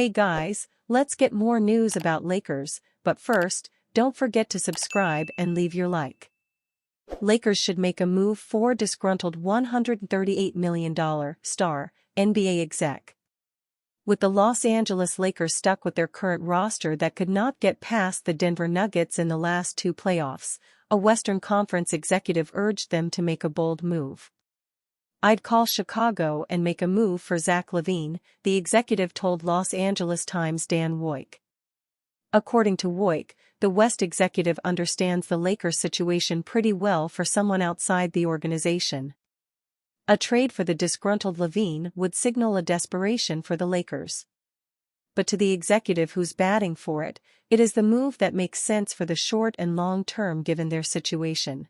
Hey guys, let's get more news about Lakers, but first, don't forget to subscribe and leave your like. Lakers should make a move for disgruntled $138 million star, NBA exec. With the Los Angeles Lakers stuck with their current roster that could not get past the Denver Nuggets in the last two playoffs, a Western Conference executive urged them to make a bold move. "I'd call Chicago and make a move for Zach LaVine," the executive told Los Angeles Times' Dan Woik. According to Woik, the West executive understands the Lakers' situation pretty well for someone outside the organization. A trade for the disgruntled LaVine would signal a desperation for the Lakers. But to the executive who's batting for it, it is the move that makes sense for the short and long term given their situation.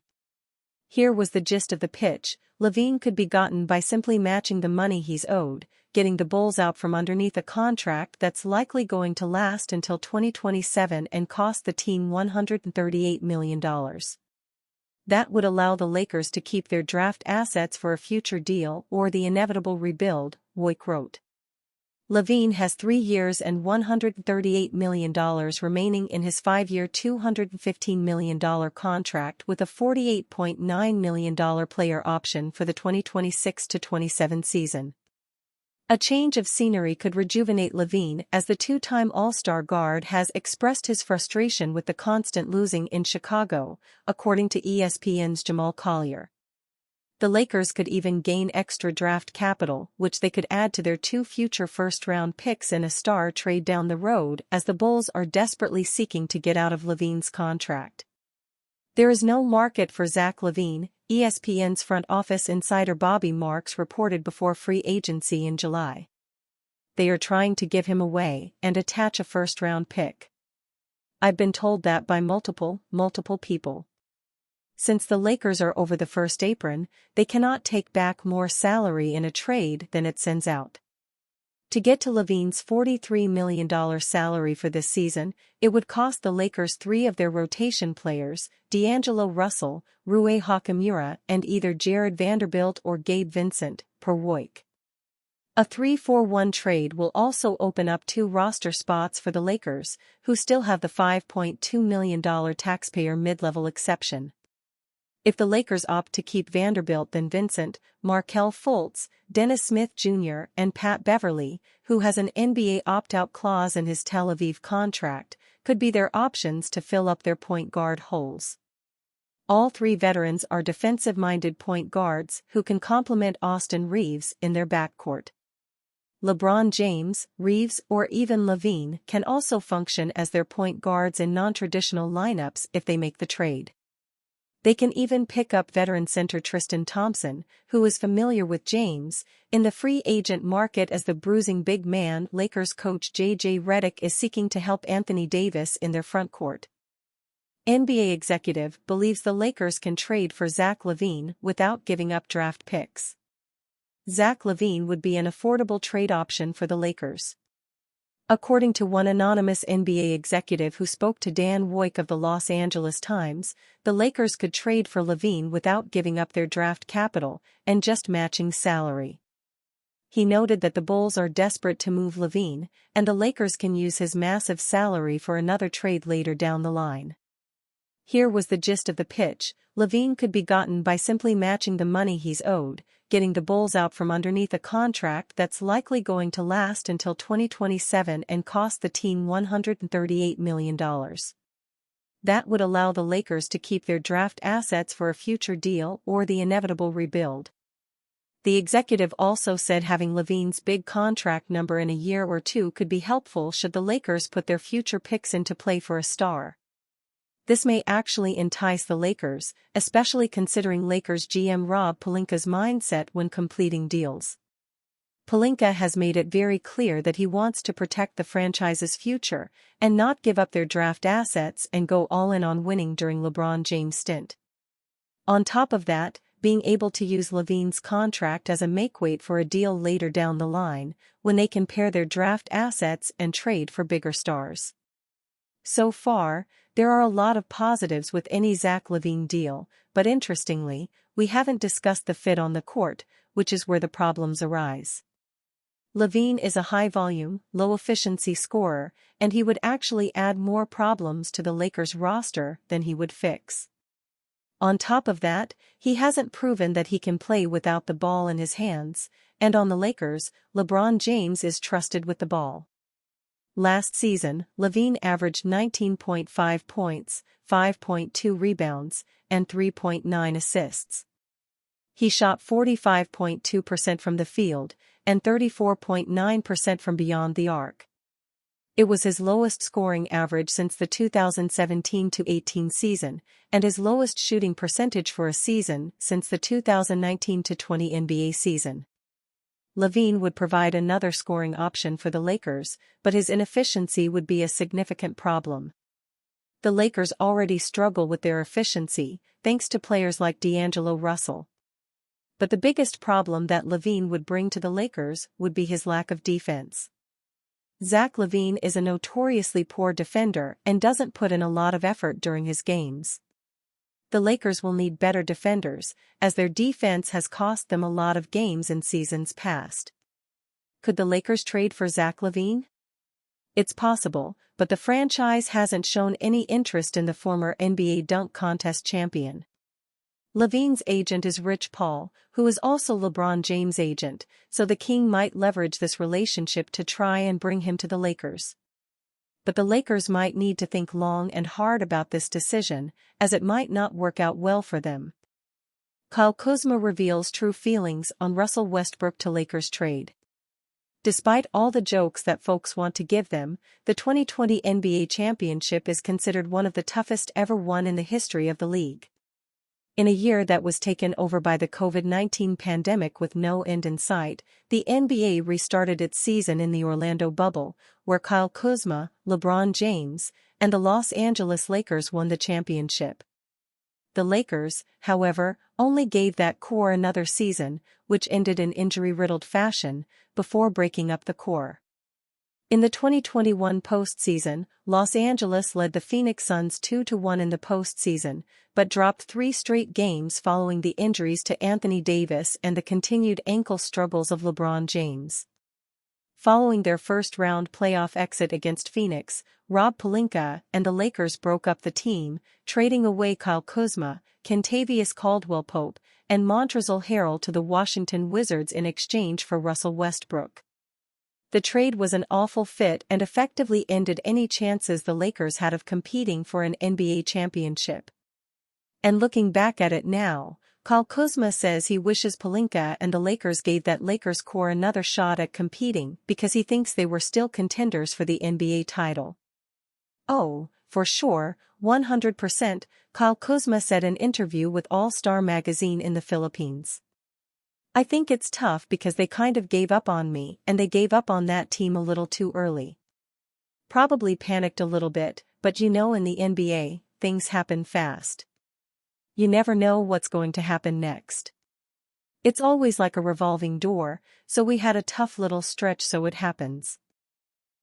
Here was the gist of the pitch: LaVine could be gotten by simply matching the money he's owed, getting the Bulls out from underneath a contract that's likely going to last until 2027 and cost the team $138 million. That would allow the Lakers to keep their draft assets for a future deal or the inevitable rebuild, Woik wrote. LaVine has 3 years and $138 million remaining in his 5-year $215 million contract with a $48.9 million player option for the 2026-27 season. A change of scenery could rejuvenate LaVine, as the two-time All-Star guard has expressed his frustration with the constant losing in Chicago, according to ESPN's Jamal Collier. The Lakers could even gain extra draft capital, which they could add to their 2 future first-round picks in a star trade down the road, as the Bulls are desperately seeking to get out of LaVine's contract. There is no market for Zach LaVine, ESPN's front office insider Bobby Marks reported before free agency in July. They are trying to give him away and attach a first-round pick. I've been told that by multiple people. Since the Lakers are over the first apron, they cannot take back more salary in a trade than it sends out. To get to LaVine's $43 million salary for this season, it would cost the Lakers 3 of their rotation players, D'Angelo Russell, Rui Hachimura, and either Jared Vanderbilt or Gabe Vincent, per Woik. A 3-for-1 trade will also open up 2 roster spots for the Lakers, who still have the $5.2 million taxpayer mid-level exception. If the Lakers opt to keep Vanderbilt, then Vincent, Markelle Fultz, Dennis Smith Jr., and Pat Beverly, who has an NBA opt-out clause in his Tel Aviv contract, could be their options to fill up their point guard holes. All 3 veterans are defensive-minded point guards who can complement Austin Reeves in their backcourt. LeBron James, Reeves, or even LaVine can also function as their point guards in non-traditional lineups if they make the trade. They can even pick up veteran center Tristan Thompson, who is familiar with James, in the free agent market as the bruising big man. Lakers coach J.J. Redick is seeking to help Anthony Davis in their frontcourt. NBA executive believes the Lakers can trade for Zach LaVine without giving up draft picks. Zach LaVine would be an affordable trade option for the Lakers. According to one anonymous NBA executive who spoke to Dan Woik of the Los Angeles Times, the Lakers could trade for LaVine without giving up their draft capital and just matching salary. He noted that the Bulls are desperate to move LaVine, and the Lakers can use his massive salary for another trade later down the line. Here was the gist of the pitch: LaVine could be gotten by simply matching the money he's owed, getting the Bulls out from underneath a contract that's likely going to last until 2027 and cost the team $138 million. That would allow the Lakers to keep their draft assets for a future deal or the inevitable rebuild. The executive also said having LaVine's big contract number in a year or 2 could be helpful should the Lakers put their future picks into play for a star. This may actually entice the Lakers, especially considering Lakers GM Rob Pelinka's mindset when completing deals. Pelinka has made it very clear that he wants to protect the franchise's future and not give up their draft assets and go all in on winning during LeBron James' stint. On top of that, being able to use LaVine's contract as a makeweight for a deal later down the line, when they can pair their draft assets and trade for bigger stars. So far, there are a lot of positives with any Zach LaVine deal, but interestingly, we haven't discussed the fit on the court, which is where the problems arise. LaVine is a high-volume, low-efficiency scorer, and he would actually add more problems to the Lakers roster than he would fix. On top of that, he hasn't proven that he can play without the ball in his hands, and on the Lakers, LeBron James is trusted with the ball. Last season, LaVine averaged 19.5 points, 5.2 rebounds, and 3.9 assists. He shot 45.2% from the field, and 34.9% from beyond the arc. It was his lowest scoring average since the 2017-18 season, and his lowest shooting percentage for a season since the 2019-20 NBA season. LaVine would provide another scoring option for the Lakers, but his inefficiency would be a significant problem. The Lakers already struggle with their efficiency, thanks to players like D'Angelo Russell. But the biggest problem that LaVine would bring to the Lakers would be his lack of defense. Zach LaVine is a notoriously poor defender and doesn't put in a lot of effort during his games. The Lakers will need better defenders, as their defense has cost them a lot of games in seasons past. Could the Lakers trade for Zach LaVine? It's possible, but the franchise hasn't shown any interest in the former NBA dunk contest champion. LaVine's agent is Rich Paul, who is also LeBron James' agent, so the King might leverage this relationship to try and bring him to the Lakers. But the Lakers might need to think long and hard about this decision, as it might not work out well for them. Kyle Kuzma reveals true feelings on Russell Westbrook to Lakers trade. Despite all the jokes that folks want to give them, the 2020 NBA championship is considered one of the toughest ever won in the history of the league. In a year that was taken over by the COVID-19 pandemic with no end in sight, the NBA restarted its season in the Orlando bubble, where Kyle Kuzma, LeBron James, and the Los Angeles Lakers won the championship. The Lakers, however, only gave that core another season, which ended in injury-riddled fashion, before breaking up the core. In the 2021 postseason, Los Angeles led the Phoenix Suns 2-1 in the postseason, but dropped 3 straight games following the injuries to Anthony Davis and the continued ankle struggles of LeBron James. Following their first-round playoff exit against Phoenix, Rob Pelinka and the Lakers broke up the team, trading away Kyle Kuzma, Kentavious Caldwell-Pope, and Montrezl Harrell to the Washington Wizards in exchange for Russell Westbrook. The trade was an awful fit and effectively ended any chances the Lakers had of competing for an NBA championship. And looking back at it now, Kyle Kuzma says he wishes Pelinka and the Lakers gave that Lakers core another shot at competing because he thinks they were still contenders for the NBA title. Oh, for sure, 100%, Kyle Kuzma said in an interview with All-Star magazine in the Philippines. I think it's tough because they kind of gave up on me and they gave up on that team a little too early. Probably panicked a little bit, but in the NBA, things happen fast. You never know what's going to happen next. It's always like a revolving door, so we had a tough little stretch so it happens.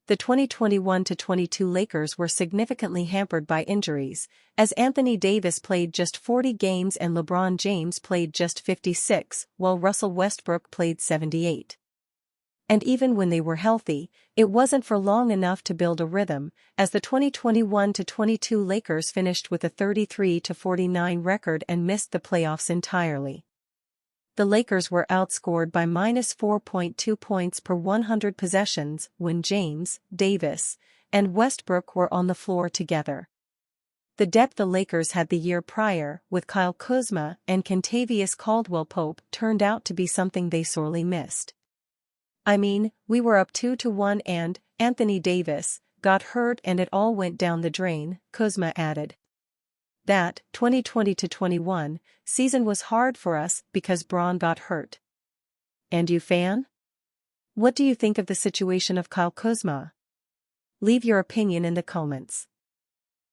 The 2021-22 Lakers were significantly hampered by injuries, as Anthony Davis played just 40 games and LeBron James played just 56, while Russell Westbrook played 78. And even when they were healthy, it wasn't for long enough to build a rhythm, as the 2021-22 Lakers finished with a 33-49 record and missed the playoffs entirely. The Lakers were outscored by -4.2 points per 100 possessions when James, Davis, and Westbrook were on the floor together. The depth the Lakers had the year prior, with Kyle Kuzma and Kentavious Caldwell-Pope, turned out to be something they sorely missed. I mean, we were up 2-1 and Anthony Davis got hurt and it all went down the drain, Kuzma added. That 2020-21 season was hard for us because Bron got hurt. And you fan? What do you think of the situation of Kyle Kuzma? Leave your opinion in the comments.